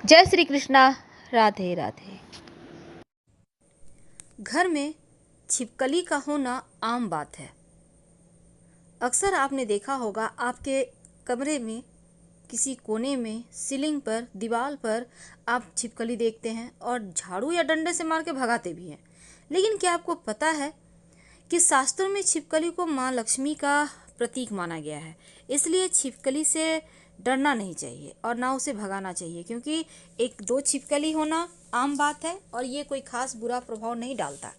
जय श्री कृष्णा। राधे राधे। घर में छिपकली का होना आम बात है। अक्सर आपने देखा होगा आपके कमरे में किसी कोने में सीलिंग पर दीवार पर आप छिपकली देखते हैं और झाड़ू या डंडे से मार के भगाते भी हैं। लेकिन क्या आपको पता है कि शास्त्रों में छिपकली को माँ लक्ष्मी का प्रतीक माना गया है। इसलिए छिपकली से डरना नहीं चाहिए और ना उसे भगाना चाहिए, क्योंकि एक दो छिपकली होना आम बात है और ये कोई खास बुरा प्रभाव नहीं डालता।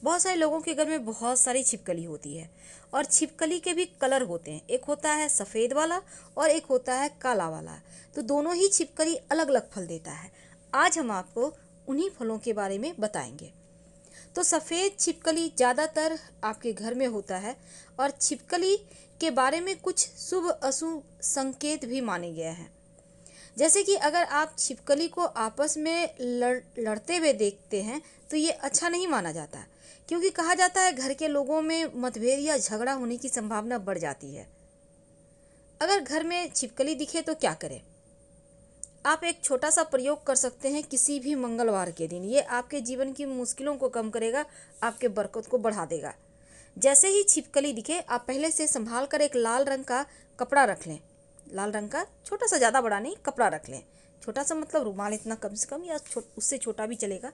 बहुत सारे लोगों के घर में बहुत सारी छिपकली होती है और छिपकली के भी कलर होते हैं। एक होता है सफ़ेद वाला और एक होता है काला वाला। तो दोनों ही छिपकली अलग अलग फल देता है। आज हम आपको उन्हीं फलों के बारे में बताएंगे। तो सफ़ेद छिपकली ज़्यादातर आपके घर में होता है और छिपकली के बारे में कुछ शुभ अशुभ संकेत भी माने गए हैं। जैसे कि अगर आप छिपकली को आपस में लड़ते हुए देखते हैं तो ये अच्छा नहीं माना जाता, क्योंकि कहा जाता है घर के लोगों में मतभेद या झगड़ा होने की संभावना बढ़ जाती है। अगर घर में छिपकली दिखे तो क्या करें? आप एक छोटा सा प्रयोग कर सकते हैं किसी भी मंगलवार के दिन। ये आपके जीवन की मुश्किलों को कम करेगा, आपके बरकत को बढ़ा देगा। जैसे ही छिपकली दिखे आप पहले से संभाल कर एक लाल रंग का कपड़ा रख लें। लाल रंग का छोटा सा, ज़्यादा बड़ा नहीं, कपड़ा रख लें। छोटा सा मतलब रुमाल इतना कम से कम, या उससे छोटा भी चलेगा।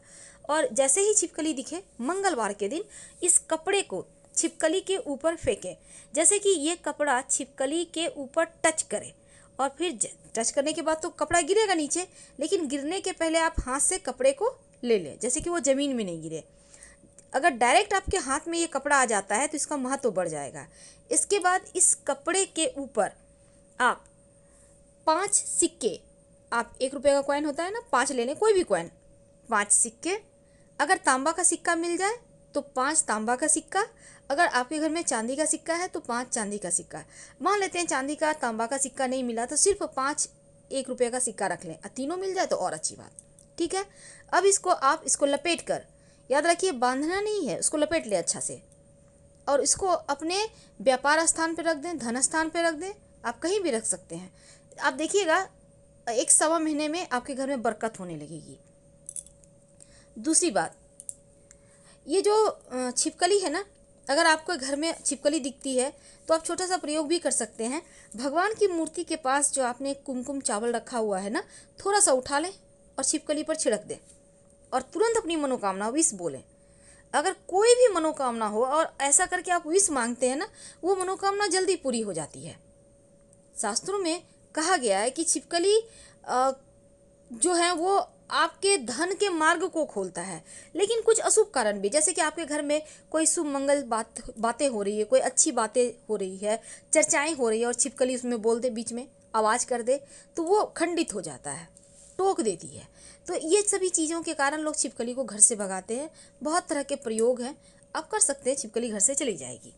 और जैसे ही छिपकली दिखे मंगलवार के दिन इस कपड़े को छिपकली के ऊपर फेंकें। जैसे कि ये कपड़ा छिपकली के ऊपर टच करे और फिर टच करने के बाद तो कपड़ा गिरेगा नीचे, लेकिन गिरने के पहले आप हाथ से कपड़े को ले लें, जैसे कि वो ज़मीन में नहीं गिरे। अगर डायरेक्ट आपके हाथ में ये कपड़ा आ जाता है तो इसका महत्व बढ़ जाएगा। इसके बाद इस कपड़े के ऊपर आप 5 सिक्के, आप 1 रुपये का कॉइन होता है ना, 5 ले लें, कोई भी कॉइन, 5 सिक्के। अगर तांबा का सिक्का मिल जाए तो 5 तांबा का सिक्का। अगर आपके घर में चांदी का सिक्का है तो 5 चांदी का सिक्का। मान लेते हैं चांदी का तांबा का सिक्का नहीं मिला तो सिर्फ 5 1 रुपये का सिक्का रख लें। तीनों मिल जाए तो और अच्छी बात। ठीक है। अब इसको लपेट कर, याद रखिए बांधना नहीं है, उसको लपेट ले अच्छा से और इसको अपने व्यापार स्थान पर रख दें, धन स्थान पर रख दें, आप कहीं भी रख सकते हैं। आप देखिएगा 1 सवा महीने में आपके घर में बरकत होने लगेगी। दूसरी बात, ये जो छिपकली है ना, अगर आपको घर में छिपकली दिखती है तो आप छोटा सा प्रयोग भी कर सकते हैं। भगवान की मूर्ति के पास जो आपने कुमकुम चावल रखा हुआ है ना, थोड़ा सा उठा लें और छिपकली पर छिड़क दें और तुरंत अपनी मनोकामना विश बोलें। अगर कोई भी मनोकामना हो और ऐसा करके आप विश मांगते हैं ना, वो मनोकामना जल्दी पूरी हो जाती है। शास्त्रों में कहा गया है कि छिपकली जो है वो आपके धन के मार्ग को खोलता है, लेकिन कुछ अशुभ कारण भी, जैसे कि आपके घर में कोई शुभ मंगल बातें हो रही है, कोई अच्छी बातें हो रही है, चर्चाएं हो रही है और छिपकली उसमें बोल दे, बीच में आवाज़ कर दे, तो वो खंडित हो जाता है, टोक देती है। तो ये सभी चीज़ों के कारण लोग छिपकली को घर से भगाते हैं। बहुत तरह के प्रयोग हैं, आप कर सकते हैं, छिपकली घर से चली जाएगी।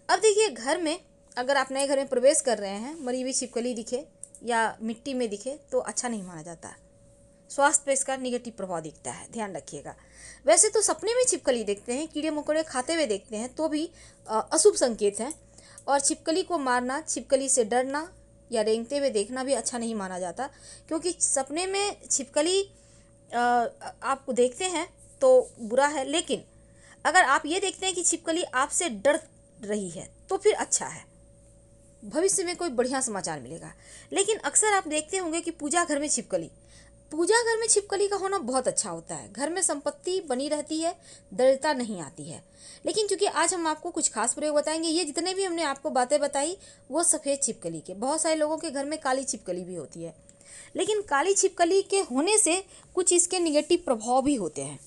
अब देखिए, घर में अगर आप नए घर में प्रवेश कर रहे हैं, मरी हुई छिपकली दिखे या मिट्टी में दिखे तो अच्छा नहीं माना जाता। स्वास्थ्य पर इसका निगेटिव प्रभाव दिखता है, ध्यान रखिएगा। वैसे तो सपने में छिपकली देखते हैं, कीड़े मकोड़े खाते हुए देखते हैं तो भी अशुभ संकेत हैं। और छिपकली को मारना, छिपकली से डरना या रेंगते हुए देखना भी अच्छा नहीं माना जाता, क्योंकि सपने में छिपकली आप देखते हैं तो बुरा है, लेकिन अगर आप ये देखते हैं कि छिपकली आपसे डर रही है तो फिर अच्छा है, भविष्य में कोई बढ़िया समाचार मिलेगा। लेकिन अक्सर आप देखते होंगे कि पूजा घर में छिपकली का होना बहुत अच्छा होता है। घर में संपत्ति बनी रहती है, दरिद्रता नहीं आती है। लेकिन चूंकि आज हम आपको कुछ खास प्रयोग बताएंगे, ये जितने भी हमने आपको बातें बताई वो सफ़ेद छिपकली के। बहुत सारे लोगों के घर में काली छिपकली भी होती है, लेकिन काली छिपकली के होने से कुछ इसके निगेटिव प्रभाव भी होते हैं।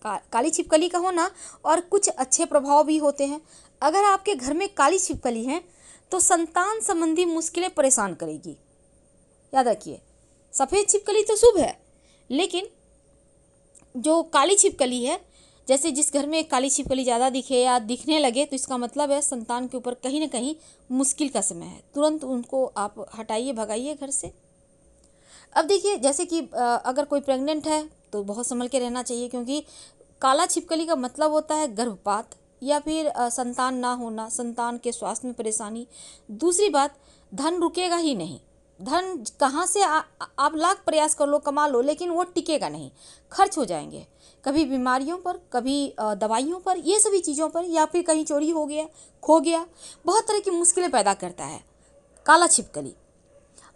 काली छिपकली का होना और कुछ अच्छे प्रभाव भी होते हैं। अगर आपके घर में काली छिपकली है तो संतान संबंधी मुश्किलें परेशान करेगी। याद रखिए, सफ़ेद छिपकली तो शुभ है, लेकिन जो काली छिपकली है, जैसे जिस घर में काली छिपकली ज़्यादा दिखे या दिखने लगे तो इसका मतलब है संतान के ऊपर कहीं ना कहीं मुश्किल का समय है। तुरंत उनको आप हटाइए, भगाइए घर से। अब देखिए, जैसे कि अगर कोई प्रेग्नेंट है तो बहुत संभल के रहना चाहिए, क्योंकि काला छिपकली का मतलब होता है गर्भपात या फिर संतान ना होना, संतान के स्वास्थ्य में परेशानी। दूसरी बात, धन रुकेगा ही नहीं, धन कहाँ से आप लाख प्रयास कर लो, कमा लो, लेकिन वो टिकेगा नहीं, खर्च हो जाएंगे, कभी बीमारियों पर, कभी दवाइयों पर, ये सभी चीज़ों पर, या फिर कहीं चोरी हो गया, खो गया, बहुत तरह की मुश्किलें पैदा करता है काला छिपकली।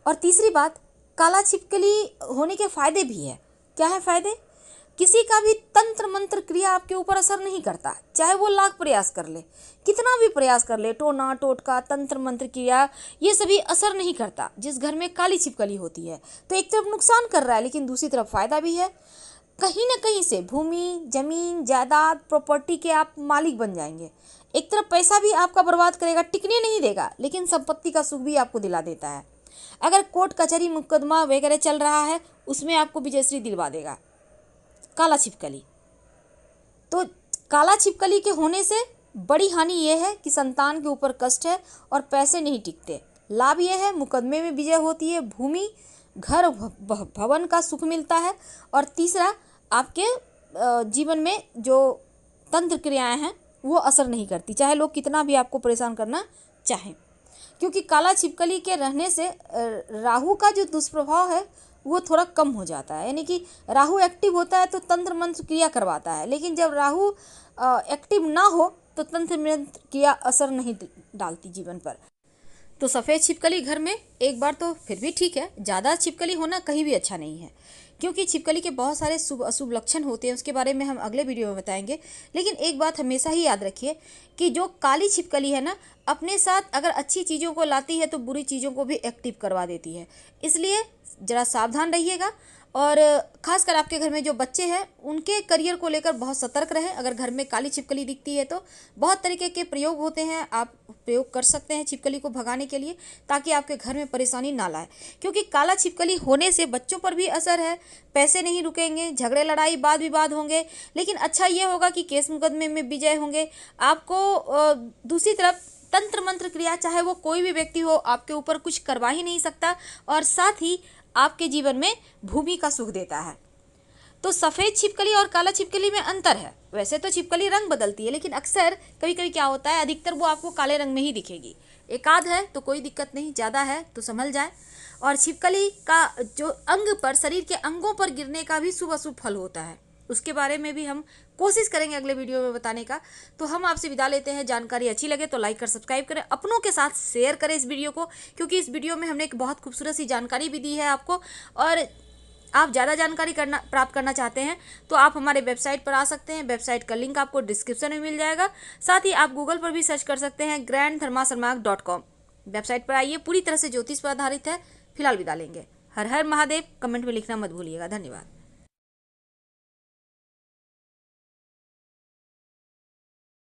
और तीसरी बात, काला छिपकली होने के फायदे भी है। क्या है फायदे? किसी का भी तंत्र मंत्र क्रिया आपके ऊपर असर नहीं करता, चाहे वो लाख प्रयास कर ले, कितना भी प्रयास कर ले, टोना टोटका तंत्र मंत्र क्रिया, ये सभी असर नहीं करता जिस घर में काली छिपकली होती है। तो एक तरफ नुकसान कर रहा है, लेकिन दूसरी तरफ फायदा भी है। कहीं ना कहीं से भूमि, जमीन, जायदाद, प्रॉपर्टी के आप मालिक बन जाएंगे। एक तरफ पैसा भी आपका बर्बाद करेगा, टिकने नहीं देगा, लेकिन संपत्ति का सुख भी आपको दिला देता है। अगर कोर्ट कचहरी मुकदमा वगैरह चल रहा है, उसमें आपको विजयश्री दिलवा देगा काला छिपकली। तो काला छिपकली के होने से बड़ी हानि यह है कि संतान के ऊपर कष्ट है और पैसे नहीं टिकते। लाभ यह है, मुकदमे में विजय होती है, भूमि, घर, भवन का सुख मिलता है। और तीसरा, आपके जीवन में जो तंत्र क्रियाएं हैं वो असर नहीं करती, चाहे लोग कितना भी आपको परेशान करना चाहें। क्योंकि काला छिपकली के रहने से राहु का जो दुष्प्रभाव है वो थोड़ा कम हो जाता है। यानी कि राहु एक्टिव होता है तो तंत्र मंत्र क्रिया करवाता है, लेकिन जब राहु एक्टिव ना हो तो तंत्र मंत्र क्रिया असर नहीं डालती जीवन पर। तो सफ़ेद छिपकली घर में एक बार तो फिर भी ठीक है, ज़्यादा छिपकली होना कहीं भी अच्छा नहीं है, क्योंकि छिपकली के बहुत सारे शुभ अशुभ लक्षण होते हैं, उसके बारे में हम अगले वीडियो में बताएंगे। लेकिन एक बात हमेशा ही याद रखिए कि जो काली छिपकली है ना, अपने साथ अगर अच्छी चीज़ों को लाती है तो बुरी चीज़ों को भी एक्टिव करवा देती है। इसलिए ज़रा सावधान रहिएगा। और खासकर आपके घर में जो बच्चे हैं उनके करियर को लेकर बहुत सतर्क रहें। अगर घर में काली छिपकली दिखती है तो बहुत तरीके के प्रयोग होते हैं, आप प्रयोग कर सकते हैं छिपकली को भगाने के लिए, ताकि आपके घर में परेशानी ना लाए। क्योंकि काला छिपकली होने से बच्चों पर भी असर है, पैसे नहीं रुकेंगे, झगड़े लड़ाई वाद विवाद होंगे, लेकिन अच्छा ये होगा कि केस मुकदमे में विजय होंगे। आपको दूसरी तरफ तंत्र मंत्र क्रिया, चाहे वो कोई भी व्यक्ति हो, आपके ऊपर कुछ करवा ही नहीं सकता, और साथ ही आपके जीवन में भूमि का सुख देता है। तो सफ़ेद छिपकली और काला छिपकली में अंतर है। वैसे तो छिपकली रंग बदलती है, लेकिन अक्सर कभी कभी क्या होता है, अधिकतर वो आपको काले रंग में ही दिखेगी। एकाध है तो कोई दिक्कत नहीं, ज़्यादा है तो संभल जाए। और छिपकली का जो अंग पर, शरीर के अंगों पर गिरने का भी शुभ अशुभ फल होता है, उसके बारे में भी हम कोशिश करेंगे अगले वीडियो में बताने का। तो हम आपसे विदा लेते हैं। जानकारी अच्छी लगे तो लाइक कर सब्सक्राइब करें, अपनों के साथ शेयर करें इस वीडियो को, क्योंकि इस वीडियो में हमने एक बहुत खूबसूरत सी जानकारी भी दी है आपको। और आप ज़्यादा जानकारी प्राप्त करना चाहते हैं तो आप हमारे वेबसाइट पर आ सकते हैं। वेबसाइट का लिंक आपको डिस्क्रिप्शन में मिल जाएगा। साथ ही आप गूगल पर भी सर्च कर सकते हैं grandthermasalmark.com। वेबसाइट पर आइए, पूरी तरह से ज्योतिष पर आधारित है। फिलहाल विदा लेंगे। हर हर महादेव। कमेंट में लिखना मत भूलिएगा। धन्यवाद।